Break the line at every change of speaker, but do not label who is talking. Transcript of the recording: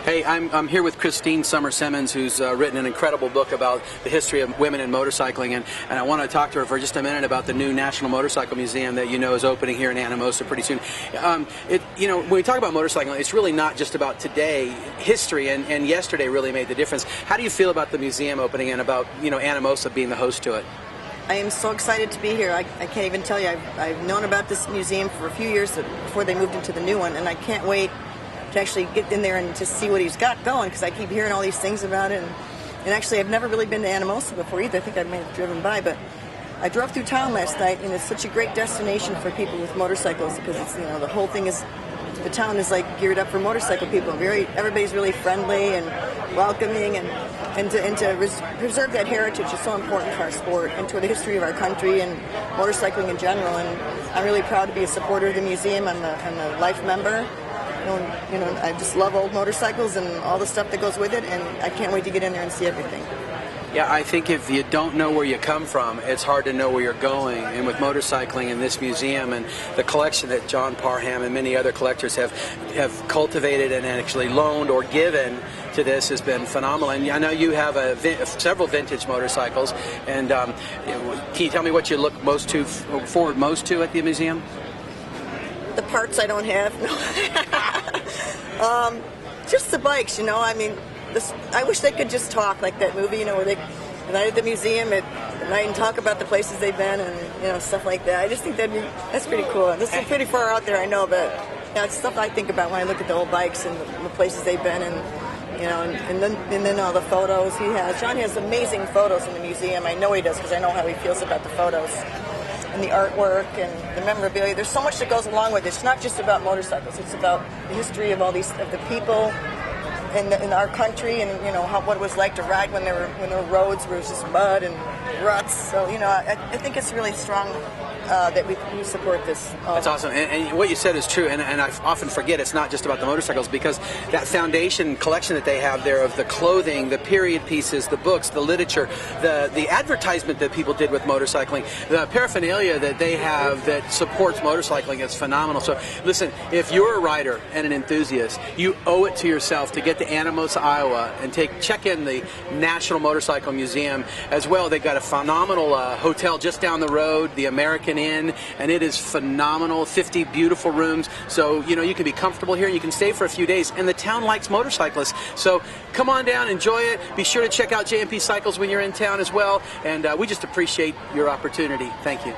Hey, I'm here with Christine Sommer Simmons, who's written an incredible book about the history of women in motorcycling, and I want to talk to her for just a minute about the new National Motorcycle Museum that you know is opening here in Anamosa pretty soon. When we talk about motorcycling, it's really not just about today. History and yesterday really made the difference. How do you feel about the museum opening and about Anamosa being the host to it?
I am so excited to be here. I can't even tell you. I've known about this museum for a few years before they moved into the new one, and I can't wait to actually get in there and to see what he's got going, because I keep hearing all these things about it. And actually, I've never really been to Anamosa before either. I think I may have driven by, but I drove through town last night, and it's such a great destination for people with motorcycles, because it's, the whole thing is, the town is like geared up for motorcycle people. Everybody's really friendly and welcoming, and to preserve that heritage is so important for our sport and to the history of our country and motorcycling in general. And I'm really proud to be a supporter of the museum. I'm a life member. I just love old motorcycles and all the stuff that goes with it, and I can't wait to get in there and see everything.
Yeah, I think if you don't know where you come from, it's hard to know where you're going. And with motorcycling in this museum and the collection that John Parham and many other collectors have cultivated and actually loaned or given to this has been phenomenal. And I know you have several vintage motorcycles. And can you tell me what you look forward most to at the museum?
The parts I don't have. Just the bikes, I mean, I wish they could just talk like that movie, where the night at the museum at night and talk about the places they've been and stuff like that. I just think that's pretty cool. This is pretty far out there, I know, but it's stuff I think about when I look at the old bikes and the places they've been and then all the photos he has. John has amazing photos in the museum. I know he does, because I know how he feels about the photos and the artwork and the memorabilia. There's so much that goes along with it. It's not just about motorcycles. It's about the history of of the people in our country, and what it was like to ride when there were roads where it was just mud and ruts. So I think it's really strong that we support this.
That's awesome, and what you said is true, and I often forget it's not just about the motorcycles, because that foundation collection that they have there of the clothing, the period pieces, the books, the literature, the advertisement that people did with motorcycling, the paraphernalia that they have that supports motorcycling is phenomenal. So listen, if you're a rider and an enthusiast, you owe it to yourself to get to Anamosa, Iowa, and check in the National Motorcycle Museum as well. They've got a phenomenal hotel just down the road, the American Inn, and it is phenomenal. 50 beautiful rooms, so you can be comfortable here and you can stay for a few days, and the town likes motorcyclists, so come on down, enjoy it. Be sure to check out JMP Cycles when you're in town as well, and we just appreciate your opportunity. Thank you.